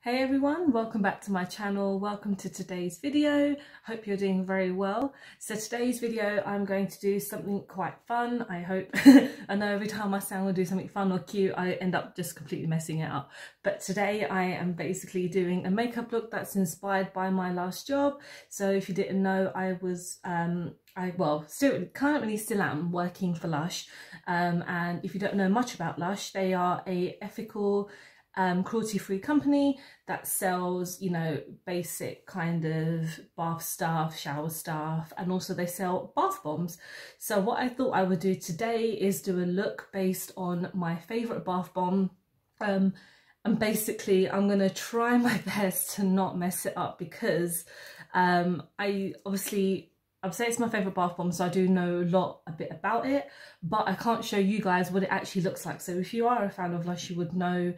Hey everyone, welcome back to my channel. Welcome to today's video. Hope you're doing very well. So today's video I'm going to do something quite fun, I hope. I know every time I say I'm going to do something fun or cute I end up just completely messing it up. But today I am basically doing a makeup look that's inspired by my last job. So if you didn't know, I was currently still am working for Lush. And if you don't know much about Lush, they are a ethical cruelty-free company that sells, you know, basic kind of bath stuff, shower stuff, and also they sell bath bombs. So what I thought I would do today is do a look based on my favorite bath bomb, and basically I'm gonna try my best to not mess it up because I'd say it's my favorite bath bomb, so I do know a bit about it, but I can't show you guys what it actually looks like. So if you are a fan of Lush, you would know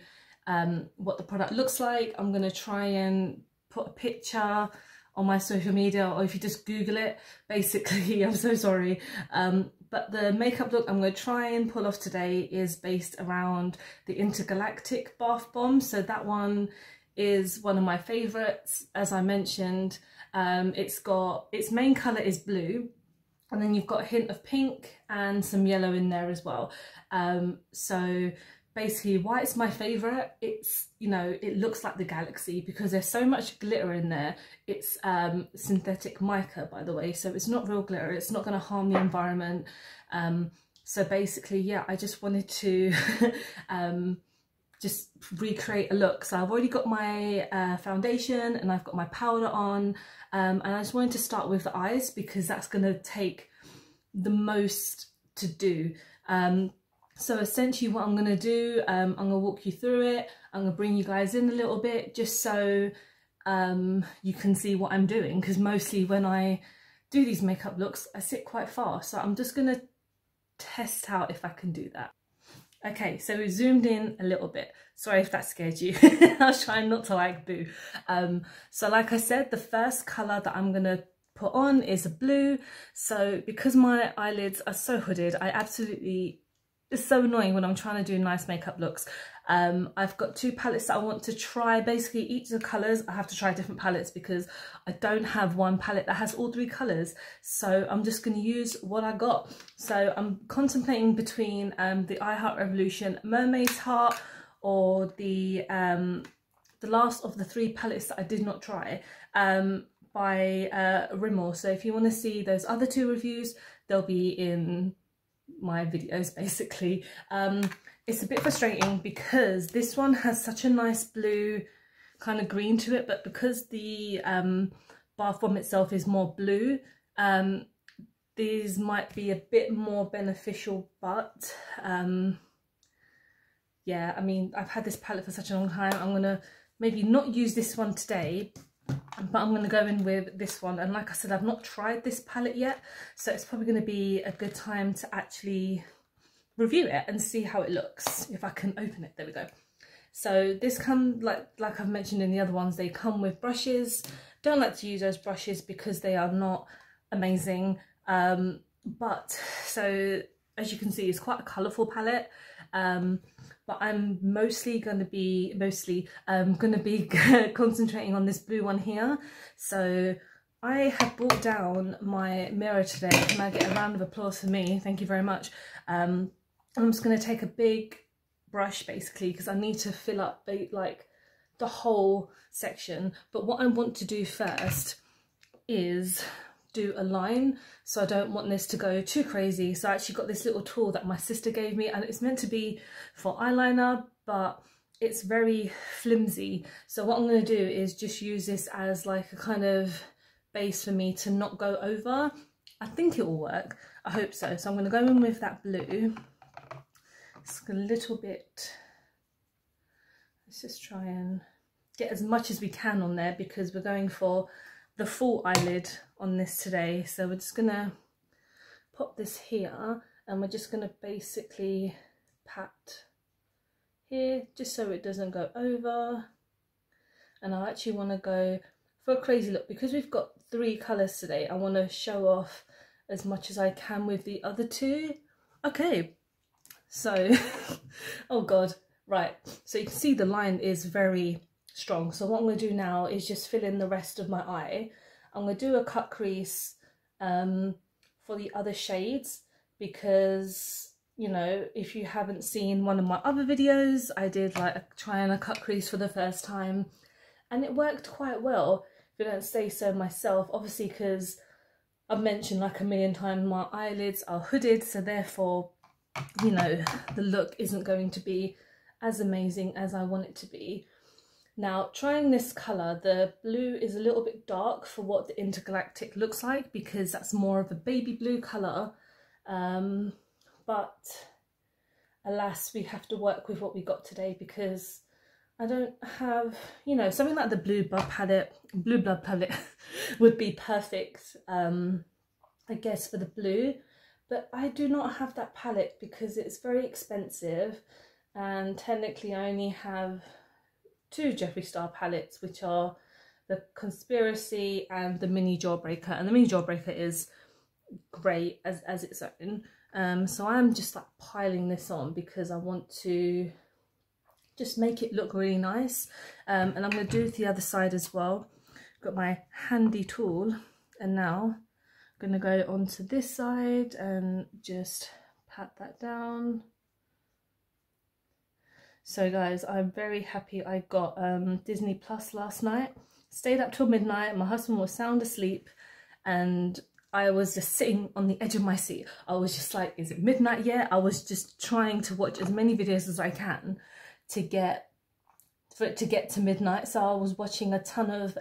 what the product looks like. I'm going to try and put a picture on my social media, or if you just Google it, basically. I'm so sorry. But the makeup look I'm going to try and pull off today is based around the Intergalactic bath bomb. So that one is one of my favorites, as I mentioned. Its main color is blue, and then you've got a hint of pink and some yellow in there as well. So basically why it's my favorite, it's, you know, it looks like the galaxy because there's so much glitter in there. It's synthetic mica, by the way, so it's not real glitter. It's not going to harm the environment. So basically, yeah, I just wanted to just recreate a look. So I've already got my foundation and I've got my powder on, and I just wanted to start with the eyes because that's going to take the most to do. So essentially what I'm going to do, I'm going to walk you through it. I'm going to bring you guys in a little bit just so you can see what I'm doing, because mostly when I do these makeup looks I sit quite fast, so I'm just going to test out if I can do that. Okay, so we zoomed in a little bit. Sorry if that scared you. I was trying not to like boo. So like I said, the first colour that I'm going to put on is a blue. So because my eyelids are so hooded, it's so annoying when I'm trying to do nice makeup looks. I've got two palettes that I want to try. Basically each of the colours I have to try different palettes because I don't have one palette that has all three colours, so I'm just going to use what I got. So I'm contemplating between the I Heart Revolution Mermaid's Heart or the last of the three palettes that I did not try by Rimmel. So if you want to see those other two reviews, they'll be in my videos basically. It's a bit frustrating because this one has such a nice blue kind of green to it, but because the bath bomb itself is more blue, these might be a bit more beneficial, but yeah, I mean, I've had this palette for such a long time. I'm gonna maybe not use this one today, but I'm going to go in with this one. And like I said, I've not tried this palette yet, so it's probably going to be a good time to actually review it and see how it looks, if I can open it. There we go. So this comes, like I've mentioned in the other ones, they come with brushes. Don't like to use those brushes because they are not amazing, but so as you can see, it's quite a colourful palette. But I'm mostly going to be concentrating on this blue one here. So I have brought down my mirror today. Can I get a round of applause for me? Thank you very much. I'm just going to take a big brush basically because I need to fill up like the whole section. But what I want to do first is do a line, so I don't want this to go too crazy. So I actually got this little tool that my sister gave me, and it's meant to be for eyeliner, but it's very flimsy. So what I'm going to do is just use this as like a kind of base for me to not go over. I think it will work, I hope so. So I'm going to go in with that blue. It's a little bit, let's just try and get as much as we can on there because we're going for the full eyelid on this today. So we're just gonna pop this here and we're just gonna basically pat here just so it doesn't go over. And I actually want to go for a crazy look because we've got three colours today. I want to show off as much as I can with the other two. Okay, so oh god, right, so you can see the line is very strong. So what I'm going to do now is just fill in the rest of my eye. I'm going to do a cut crease for the other shades, because, you know, if you haven't seen one of my other videos, I did like trying a cut crease for the first time, and it worked quite well, if I don't say so myself, obviously, because I've mentioned like a million times my eyelids are hooded, so therefore, you know, the look isn't going to be as amazing as I want it to be. Now, trying this colour, the blue is a little bit dark for what the Intergalactic looks like, because that's more of a baby blue colour. But alas, we have to work with what we got today, because I don't have, you know, something like the Blue Blood palette would be perfect, I guess, for the blue. But I do not have that palette because it's very expensive, and technically I only have 2 Jeffree Star palettes, which are the Conspiracy and the Mini Jawbreaker, and the Mini Jawbreaker is great as its own. So I'm just like piling this on because I want to just make it look really nice, and I'm going to do the other side as well. Got my handy tool, and now I'm going to go onto this side and just pat that down. So guys, I'm very happy I got Disney Plus last night. Stayed up till midnight, my husband was sound asleep, and I was just sitting on the edge of my seat. I was just like, is it midnight yet? I was just trying to watch as many videos as I can to get to midnight. So I was watching a ton of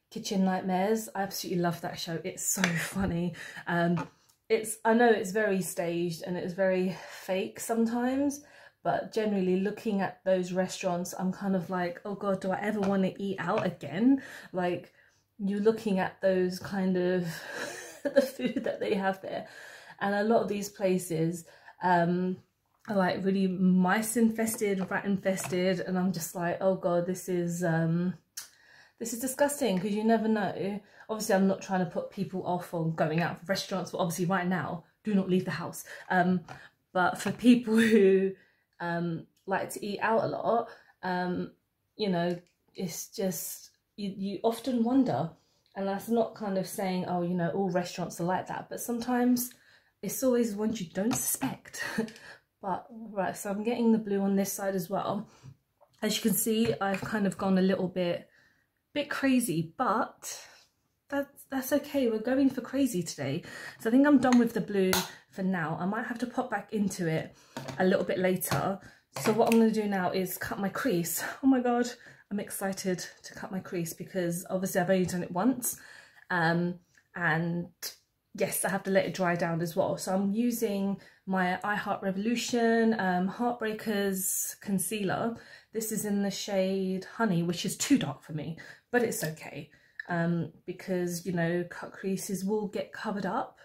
Kitchen Nightmares. I absolutely love that show. It's so funny. I know it's very staged and it's very fake sometimes, but generally looking at those restaurants, I'm kind of like, oh God, do I ever want to eat out again? Like, you're looking at those kind of the food that they have there, and a lot of these places are like really mice infested, rat infested, and I'm just like, oh God, this is disgusting, because you never know. Obviously, I'm not trying to put people off on going out for restaurants, but obviously right now, do not leave the house. But for people who like to eat out a lot, you know, it's just, you often wonder, and that's not kind of saying, oh, you know, all restaurants are like that, but sometimes it's always ones you don't suspect. But right, so I'm getting the blue on this side as well. As you can see, I've kind of gone a little bit crazy, but that's okay. We're going for crazy today. So I think I'm done with the blue for now. I might have to pop back into it a little bit later. So what I'm going to do now is cut my crease. Oh my God, I'm excited to cut my crease, because obviously I've only done it once. And yes, I have to let it dry down as well. So I'm using my I Heart Revolution Heartbreakers concealer. This is in the shade Honey, which is too dark for me, but it's okay, because, you know, cut creases will get covered up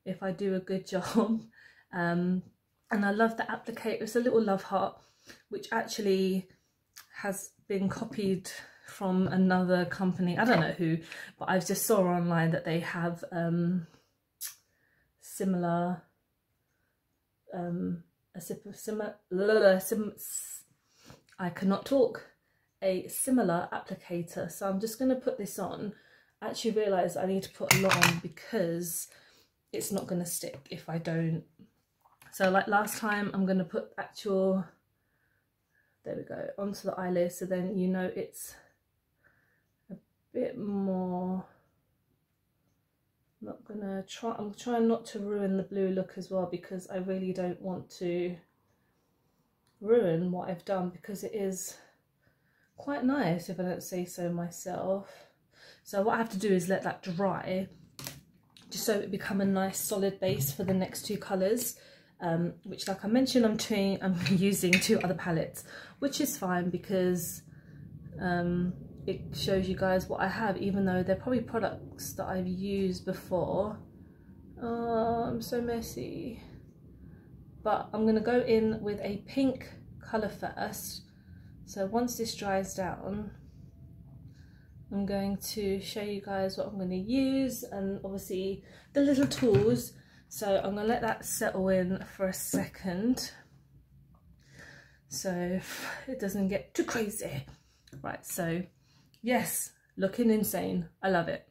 if I do a good job. And I love the applicator. It's a little love heart, which actually has been copied from another company. I don't know who, but I just saw online that they have similar I cannot talk, a similar applicator. So I'm just going to put this on. I actually realised I need to put a lot on because it's not going to stick if I don't. So like last time, I'm going to put actual, there we go, onto the eyelid, so then you know it's a bit more. I'm trying not to ruin the blue look as well, because I really don't want to ruin what I've done, because it is quite nice, if I don't say so myself. So what I have to do is let that dry, just so it become a nice solid base for the next 2 colours, which, like I mentioned, I'm using 2 other palettes, which is fine, because it shows you guys what I have, even though they're probably products that I've used before. Oh, I'm so messy. But I'm going to go in with a pink colour first. So once this dries down, I'm going to show you guys what I'm going to use, and obviously the little tools. So I'm going to let that settle in for a second, so it doesn't get too crazy. Right, so yes, looking insane. I love it.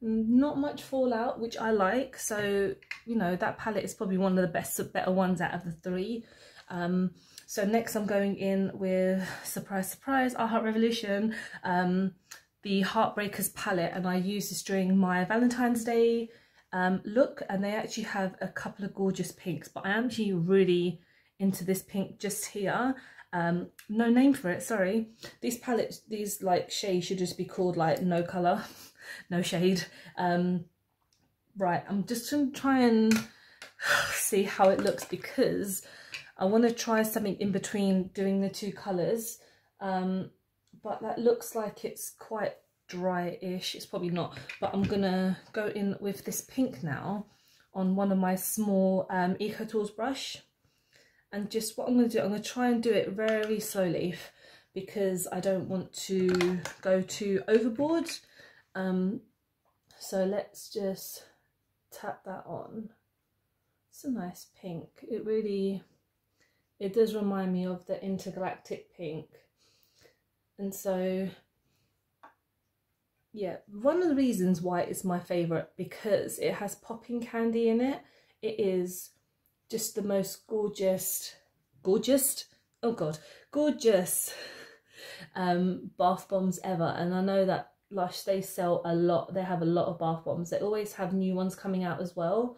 Not much fallout, which I like. So, you know, that palette is probably one of the better ones out of the three. So next I'm going in with, surprise, surprise, I Heart Revolution, the Heartbreakers palette, and I used this during my Valentine's Day look, and they actually have a couple of gorgeous pinks, but I am actually really into this pink just here. No name for it, sorry. These palettes, these like shades should just be called like no colour, no shade. Right, I'm just gonna try and see how it looks, because I want to try something in between doing the two colours, but that looks like it's quite dry-ish. It's probably not, but I'm gonna go in with this pink now on one of my small Eco Tools brush, and just what I'm going to do, I'm going to try and do it very slowly because I don't want to go too overboard. So let's just tap that on. It's a nice pink. It does remind me of the Intergalactic pink. And so, yeah, one of the reasons why it's my favourite, because it has popping candy in it. It is just the most gorgeous bath bombs ever. And I know that Lush, they sell a lot, they have a lot of bath bombs. They always have new ones coming out as well.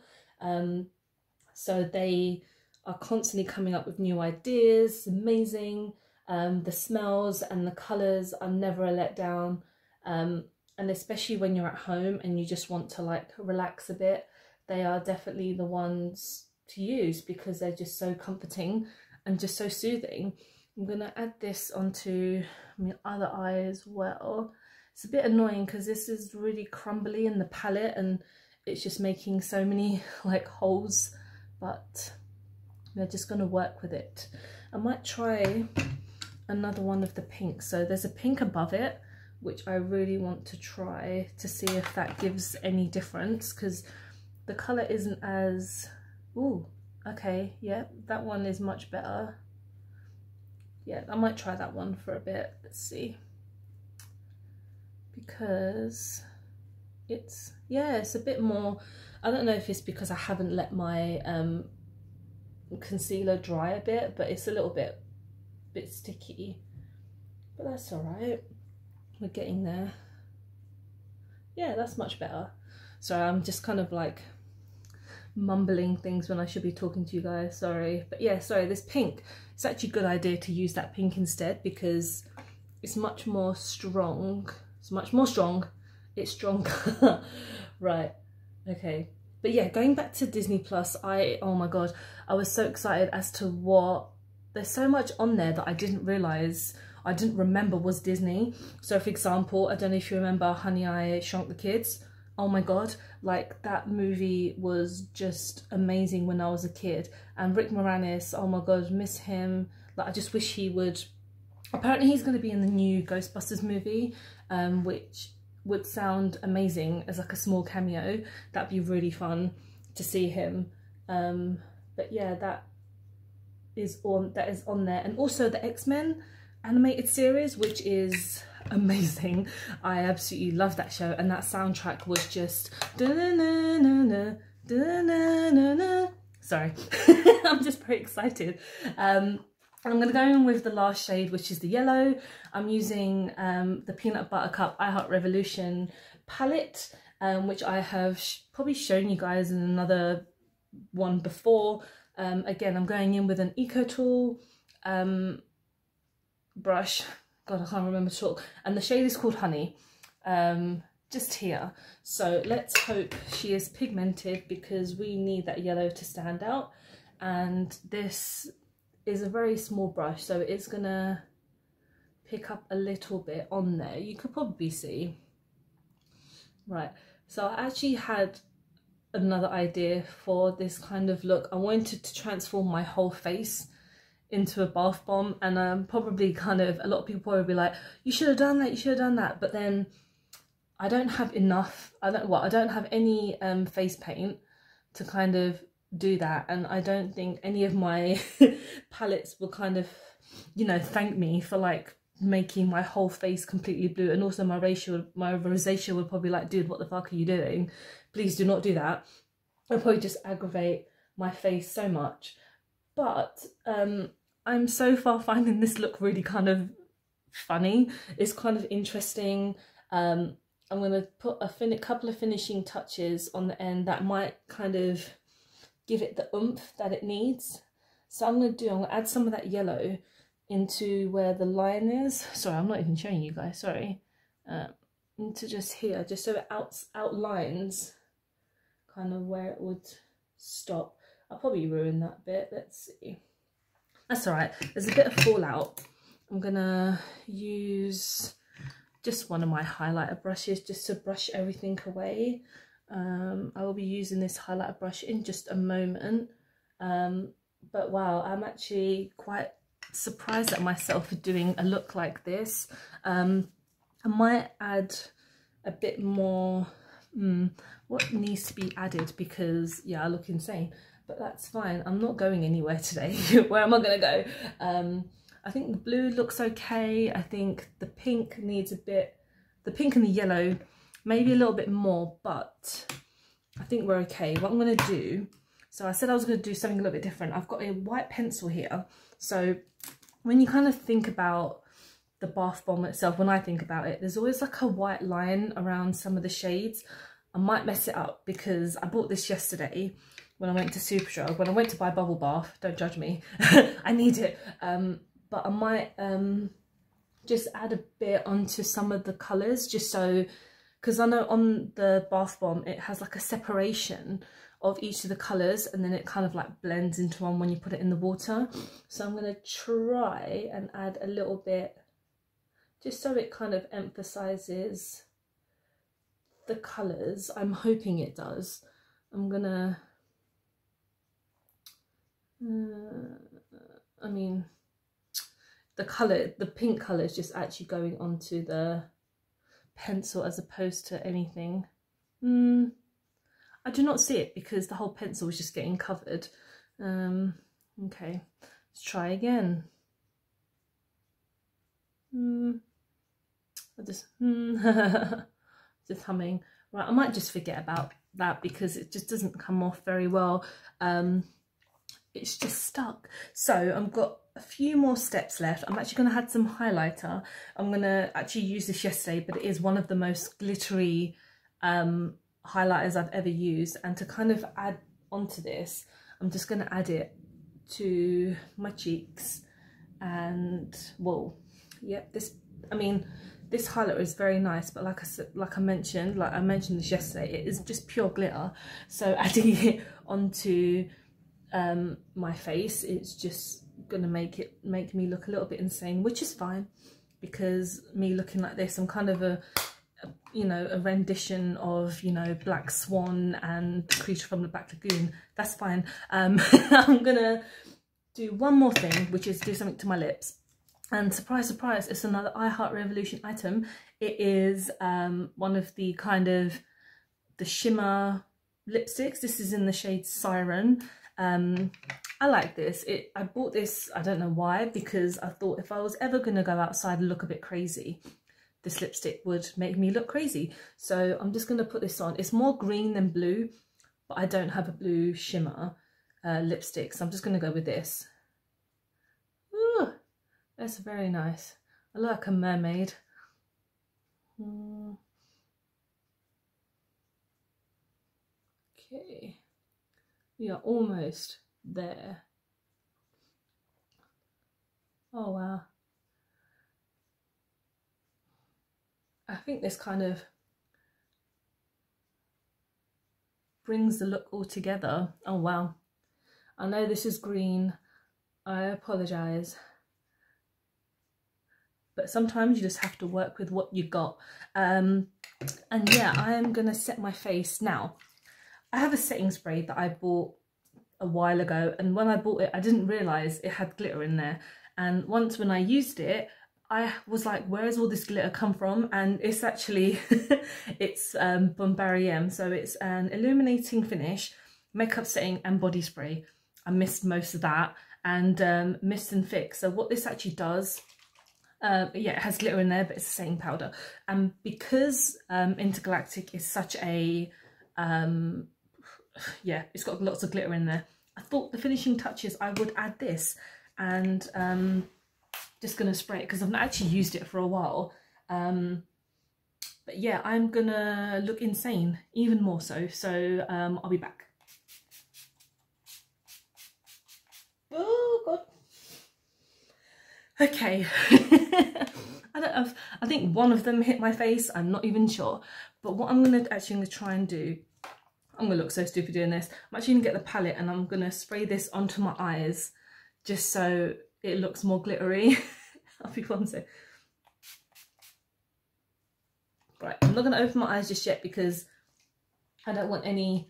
So they are constantly coming up with new ideas. It's amazing. The smells and the colours are never a letdown. And especially when you're at home and you just want to like relax a bit, they are definitely the ones to use because they're just so comforting and just so soothing. I'm gonna add this onto my other eye as well. It's a bit annoying because this is really crumbly in the palette and it's just making so many like holes, but we're just gonna work with it. I might try another one of the pinks. So there's a pink above it, which I really want to try to see if that gives any difference, because the colour isn't as... Ooh, okay, yeah, that one is much better. Yeah, I might try that one for a bit. Let's see. Because it's, yeah, it's a bit more... I don't know if it's because I haven't let my concealer dry a bit, but it's a little bit sticky. But that's alright. We're getting there. Yeah, that's much better. So I'm just kind of like mumbling things when I should be talking to you guys, sorry. But yeah, sorry, this pink, it's actually a good idea to use that pink instead because it's much more strong. It's much more strong. It's stronger. Right, okay. But yeah, going back to Disney Plus, oh my god, I was so excited as to what... There's so much on there that I didn't realise, I didn't remember was Disney. So for example, I don't know if you remember Honey, I Shrunk the Kids. Oh my god, like that movie was just amazing when I was a kid. And Rick Moranis, oh my god, miss him. Like I just wish he would... Apparently he's going to be in the new Ghostbusters movie, which would sound amazing as like a small cameo. That'd be really fun to see him. But yeah, that is on there. And also the X-Men animated series, which is amazing. I absolutely love that show, and that soundtrack was just sorry. I'm just very excited. I'm going to go in with the last shade, which is the yellow. I'm using the Peanut Buttercup I Heart Revolution palette, which I have probably shown you guys in another one before. Again, I'm going in with an Eco Tool brush. God, I can't remember to talk. And the shade is called Honey, just here. So let's hope she is pigmented because we need that yellow to stand out. And this is a very small brush, so it's gonna pick up a little bit on there. You could probably see. Right, so I actually had another idea for this kind of look. I wanted to transform my whole face into a bath bomb, and probably kind of, a lot of people probably be like, you should have done that, you should have done that, but then I don't have enough, I don't have any face paint to kind of do that, and I don't think any of my palettes will kind of, you know, thank me for like making my whole face completely blue, and also my rosacea would probably like, dude, what the fuck are you doing? Please do not do that. It'll probably just aggravate my face so much. But I'm so far finding this look really kind of funny. It's kind of interesting. I'm going to put a couple of finishing touches on the end that might kind of give it the oomph that it needs. So I'm going to add some of that yellow into where the line is. Sorry, I'm not even showing you guys, sorry. Into just here, just so it outlines kind of where it would stop. I'll probably ruin that bit, let's see. That's all right, there's a bit of fallout. I'm gonna use just one of my highlighter brushes just to brush everything away. I will be using this highlighter brush in just a moment. But wow, I'm actually quite surprised at myself for doing a look like this. I might add a bit more, what needs to be added, because yeah, I look insane, but that's fine. I'm not going anywhere today. Where am I gonna go? I think the blue looks okay. I think the pink needs a bit, the pink and the yellow, maybe a little bit more, but I think we're okay. What I'm gonna do, so I said I was gonna do something a little bit different. I've got a white pencil here. So when you kind of think about the bath bomb itself, when I think about it, there's always like a white line around some of the shades. I might mess it up because I bought this yesterday when I went to Superdrug, when I went to buy bubble bath. Don't judge me. I need it. But I might just add a bit onto some of the colours, just so, because I know on the bath bomb it has like a separation of each of the colours, and then it kind of like blends into one when you put it in the water. So I'm going to try and add a little bit, just so it kind of emphasises the colours. I'm hoping it does. I'm gonna I mean, the pink colour is just actually going onto the pencil as opposed to anything. I do not see it because the whole pencil was just getting covered. Okay, let's try again. I just just humming. Right, I might just forget about that because it just doesn't come off very well. It's just stuck. So I've got a few more steps left. I'm actually going to add some highlighter. I'm going to actually use this yesterday, but it is one of the most glittery highlighters I've ever used. And to kind of add onto this, I'm just going to add it to my cheeks. And whoa, yep, this highlighter is very nice, but like I mentioned this yesterday, it is just pure glitter. So adding it onto my face, it's just gonna make me look a little bit insane, which is fine, because me looking like this, I'm kind of a rendition of, Black Swan and Creature from the Black Lagoon. That's fine. I'm gonna do one more thing, which is do something to my lips. And surprise, surprise, it's another I Heart Revolution item. It is one of the kind of the shimmer lipsticks. This is in the shade Siren. I like this. I bought this, I don't know why, because I thought if I was ever going to go outside and look a bit crazy, this lipstick would make me look crazy. So I'm just going to put this on. It's more green than blue, but I don't have a blue shimmer lipstick, so I'm just going to go with this. Ooh, that's very nice. I look like a mermaid. Okay, we are almost there. Oh wow, I think this kind of brings the look all together. Oh wow, I know this is green, I apologize, but sometimes you just have to work with what you got. And yeah, I am gonna set my face now. I have a setting spray that I bought a while ago, and when I bought it I didn't realise it had glitter in there, and once when I used it I was like, where's all this glitter come from? And it's actually it's from Barry M, so it's an illuminating finish makeup setting and body spray. I missed most of that, and mist and fix. So what this actually does, Yeah, it has glitter in there, but it's the same powder. And because Intergalactic is such a yeah, it's got lots of glitter in there, I thought the finishing touches I would add this, and just gonna spray it because I've not actually used it for a while. But yeah, I'm gonna look insane, even more so. So I'll be back. Oh god. Okay. I think one of them hit my face. I'm not even sure. But what I'm gonna try and do, I'm gonna look so stupid doing this. I'm actually gonna get the palette and I'm gonna spray this onto my eyes just so it looks more glittery. I'll be one sec. Right, I'm not gonna open my eyes just yet because I don't want any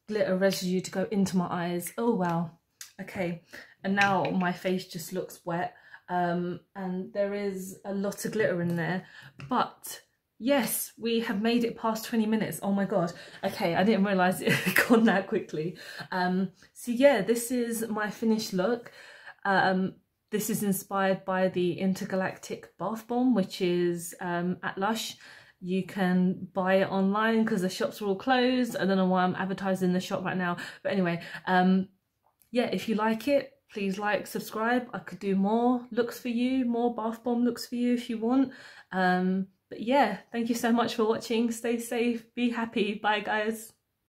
glitter residue to go into my eyes. Oh wow. Okay, and now my face just looks wet. And there is a lot of glitter in there, but yes, we have made it past 20 minutes. Oh my god. Okay, I didn't realize it had gone that quickly. So yeah, this is my finished look. This is inspired by the Intergalactic Bath Bomb, which is at Lush. You can buy it online because the shops are all closed. I don't know why I'm advertising the shop right now, but anyway, yeah, if you like it, please like, subscribe. I could do more looks for you, more bath bomb looks for you if you want. But yeah, thank you so much for watching. Stay safe, be happy. Bye guys.